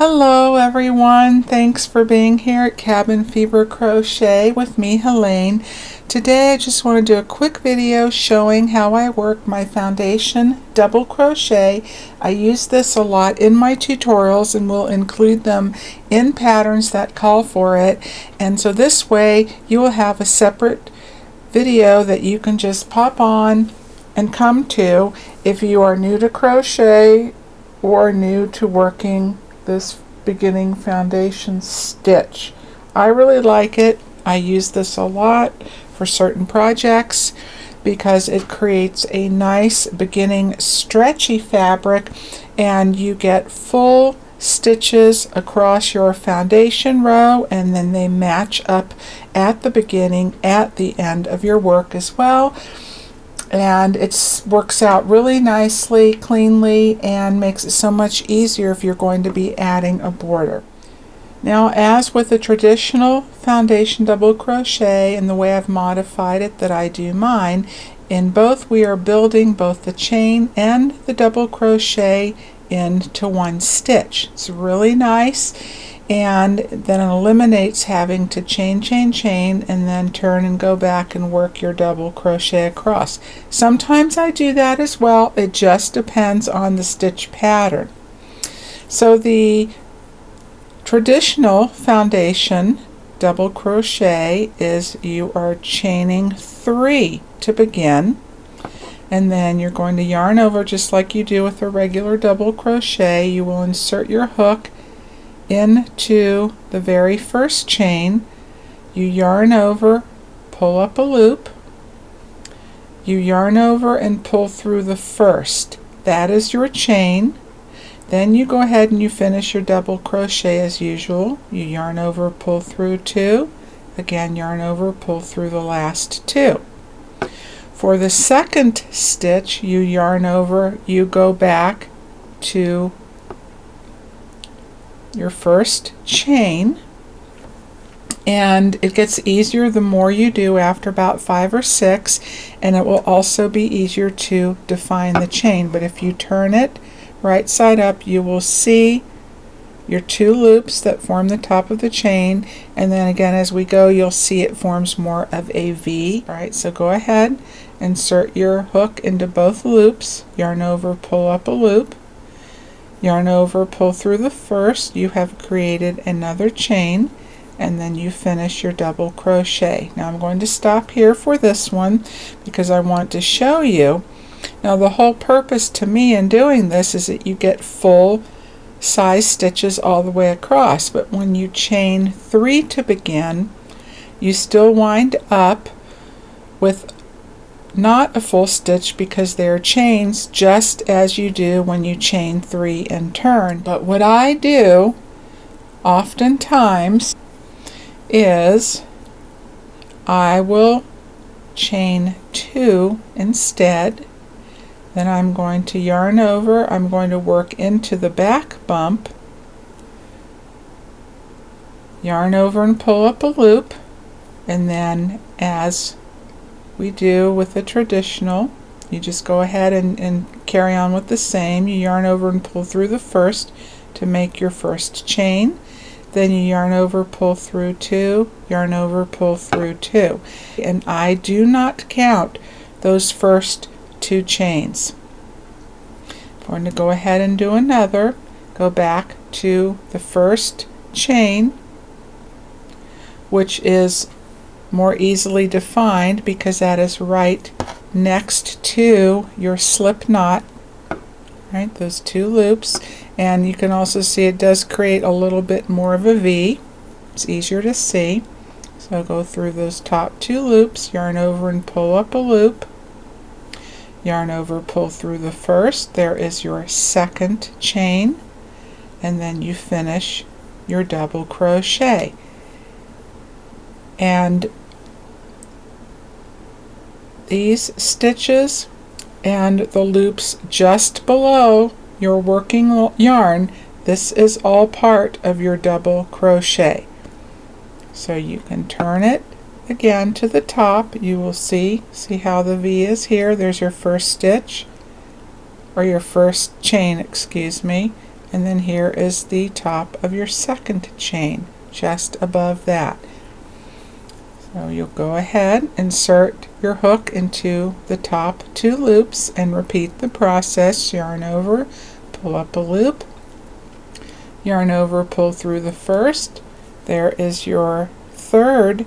Hello everyone, thanks for being here at Cabin Fever Crochet with me, Helene. Today I just want to do a quick video showing how I work my foundation double crochet. I use this a lot in my tutorials and will include them in patterns that call for it. And so this way you will have a separate video that you can just pop on and come to if you are new to crochet or new to working this beginning foundation stitch. I really like it. I use this a lot for certain projects because it creates a nice beginning stretchy fabric and you get full stitches across your foundation row, and then they match up at the beginning, at the end of your work as well. And it works out really nicely, cleanly, and makes it so much easier if you're going to be adding a border. Now, as with the traditional foundation double crochet and the way I've modified it that I do mine, in both we are building both the chain and the double crochet into one stitch. It's really nice, and then it eliminates having to chain, and then turn and go back and work your double crochet across. Sometimes I do that as well. It just depends on the stitch pattern. So the traditional foundation double crochet is you are chaining 3 to begin, and then you're going to yarn over just like you do with a regular double crochet. You will insert your hook into the very first chain, you yarn over, pull up a loop, you yarn over and pull through the first. That is your chain. Then you go ahead and you finish your double crochet as usual. You yarn over, pull through 2, again yarn over, pull through the last 2. For the second stitch, you yarn over, you go back to your first chain, and it gets easier the more you do after about 5 or 6, and it will also be easier to define the chain. But if you turn it right side up, you will see your 2 loops that form the top of the chain, and then again as we go you'll see it forms more of a V. Alright, so go ahead, insert your hook into both loops, yarn over, pull up a loop, yarn over, pull through the first, you have created another chain, and then you finish your double crochet. Now I'm going to stop here for this one because I want to show you. Now the whole purpose to me in doing this is that you get full size stitches all the way across, but when you chain 3 to begin, you still wind up with not a full stitch because they are chains just as you do when you chain 3 and turn. But what I do oftentimes is I will chain 2 instead. Then I'm going to yarn over, I'm going to work into the back bump, yarn over and pull up a loop, and then as we do with the traditional, you just go ahead and carry on with the same. You yarn over and pull through the first to make your first chain, then you yarn over, pull through 2, yarn over, pull through 2, and I do not count those first 2 chains. I'm going to go ahead and do another, go back to the first chain, which is more easily defined because that is right next to your slip knot, right, those 2 loops, and you can also see it does create a little bit more of a V. It's easier to see. So go through those top 2 loops, yarn over and pull up a loop, yarn over, pull through the first, there is your second chain, and then you finish your double crochet. And these stitches and the loops just below your working yarn, this is all part of your double crochet. So you can turn it again to the top. You will see how the V is here. There's your first stitch, or your first chain, excuse me. and then here is the top of your second chain just above that. So you'll go ahead, insert your hook into the top 2 loops and repeat the process. Yarn over, pull up a loop, yarn over, pull through the first. There is your third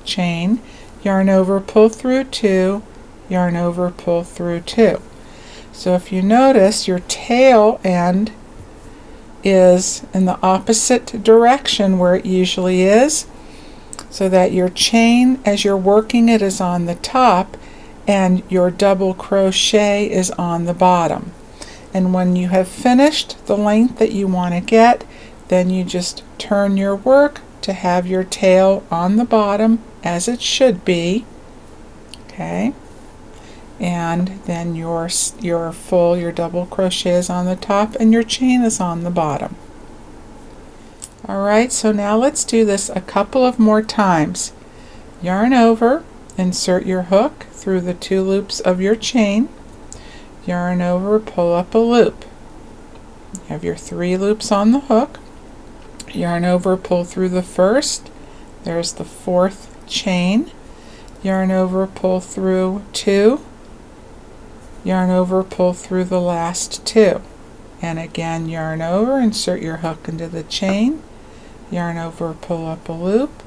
chain. Yarn over, pull through 2, yarn over, pull through 2. So if you notice, your tail end is in the opposite direction where it usually is, so that your chain as you're working it is on the top and your double crochet is on the bottom. And when you have finished the length that you want to get, then you just turn your work to have your tail on the bottom as it should be. Okay, and then your double crochet is on the top and your chain is on the bottom. Alright, so now let's do this a couple of more times. Yarn over, insert your hook through the 2 loops of your chain, yarn over, pull up a loop. You have your 3 loops on the hook, yarn over, pull through the first, there's the 4th chain, yarn over, pull through 2, yarn over, pull through the last 2, and again yarn over, insert your hook into the chain, yarn over, pull up a loop,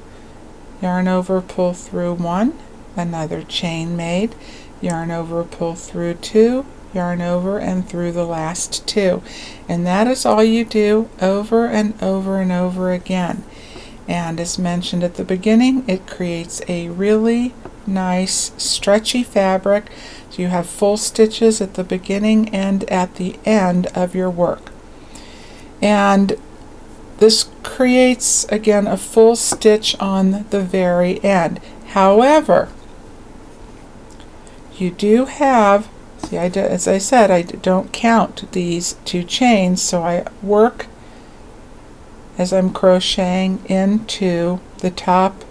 yarn over, pull through 1, another chain made, yarn over, pull through 2, yarn over and through the last 2, and that is all you do over and over and over again. And as mentioned at the beginning, it creates a really nice stretchy fabric, so you have full stitches at the beginning and at the end of your work. And this creates again a full stitch on the very end. However, you do have, see, as I said, I don't count these 2 chains, so I work as I'm crocheting into the top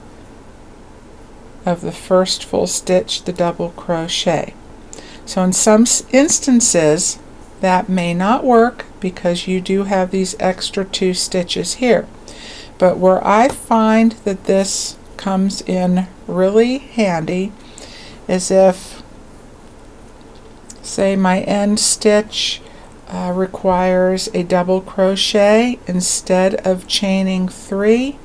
of the first full stitch, the double crochet. So in some instances that may not work because you do have these extra 2 stitches here, but where I find that this comes in really handy is if, say, my end stitch requires a double crochet. Instead of chaining 3,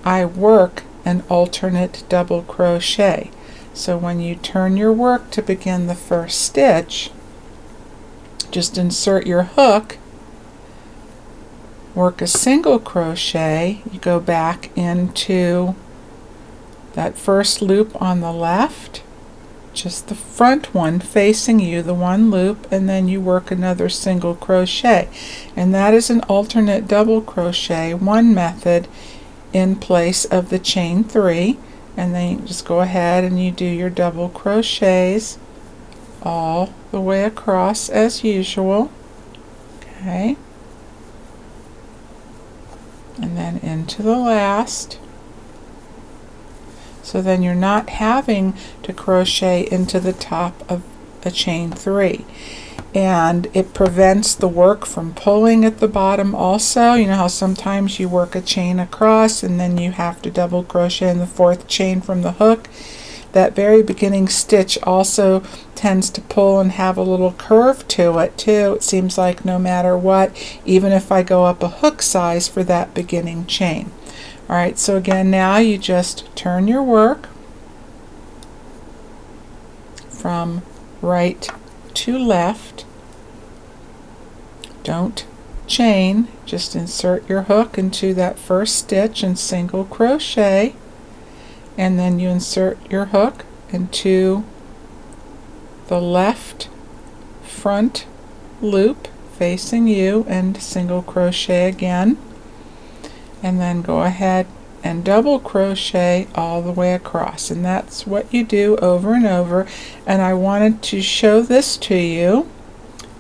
I work an alternate double crochet. So when you turn your work to begin the first stitch, just insert your hook, work a single crochet, you go back into that first loop on the left, just the front one facing you, the 1 loop, and then you work another single crochet, and that is an alternate double crochet, one method in place of the chain 3. And then you just go ahead and you do your double crochets all the way across as usual. Okay, and then into the last. So then you're not having to crochet into the top of a chain 3, and it prevents the work from pulling at the bottom also. You know how sometimes you work a chain across and then you have to double crochet in the 4th chain from the hook. That very beginning stitch also tends to pull and have a little curve to it too. It seems like no matter what, even if I go up a hook size for that beginning chain. Alright, so again, now you just turn your work from right to left. Don't chain, just insert your hook into that first stitch and single crochet, and then you insert your hook into the left front loop facing you and single crochet again, and then go ahead and double crochet all the way across. And that's what you do over and over. And I wanted to show this to you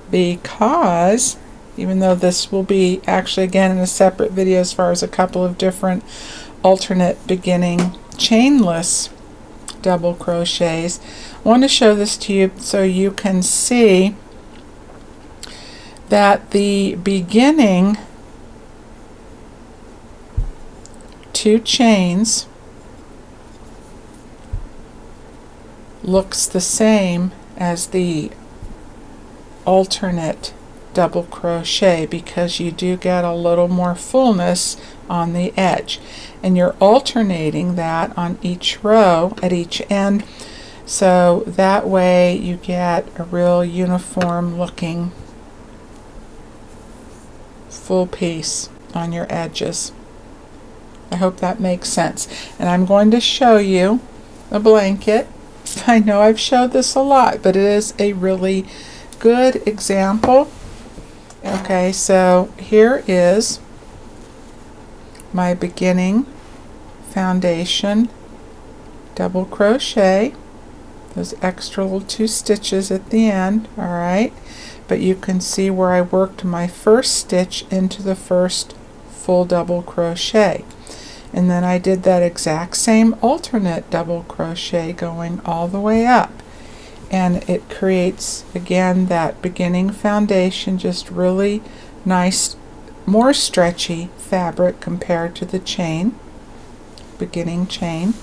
because even though this will be actually again in a separate video as far as a couple of different alternate beginning chainless double crochets, I want to show this to you so you can see that the beginning 2 chains looks the same as the alternate double crochet, because you do get a little more fullness on the edge, and you're alternating that on each row at each end, so that way you get a real uniform looking full piece on your edges. I hope that makes sense. And I'm going to show you a blanket. I know I've showed this a lot, but it is a really good example. Okay, so here is my beginning foundation double crochet, those extra little 2 stitches at the end, alright, but you can see where I worked my first stitch into the first full double crochet, and then I did that exact same alternate double crochet going all the way up, and it creates again that beginning foundation, just really nice, more stretchy fabric compared to the chain, beginning chain,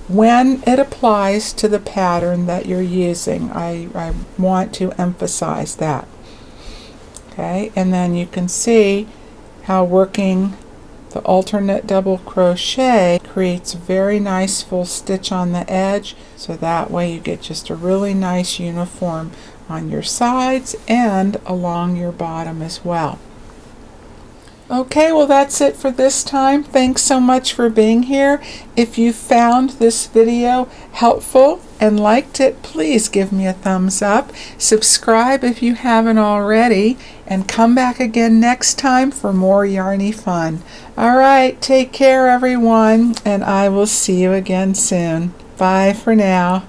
when it applies to the pattern that you're using. I want to emphasize that. Okay, and then you can see how working the alternate double crochet creates a very nice full stitch on the edge, so that way you get just a really nice uniform on your sides and along your bottom as well. Okay, well that's it for this time. Thanks so much for being here. If you found this video helpful and liked it, please give me a thumbs up. Subscribe if you haven't already, and come back again next time for more yarny fun. Alright, take care everyone, and I will see you again soon. Bye for now.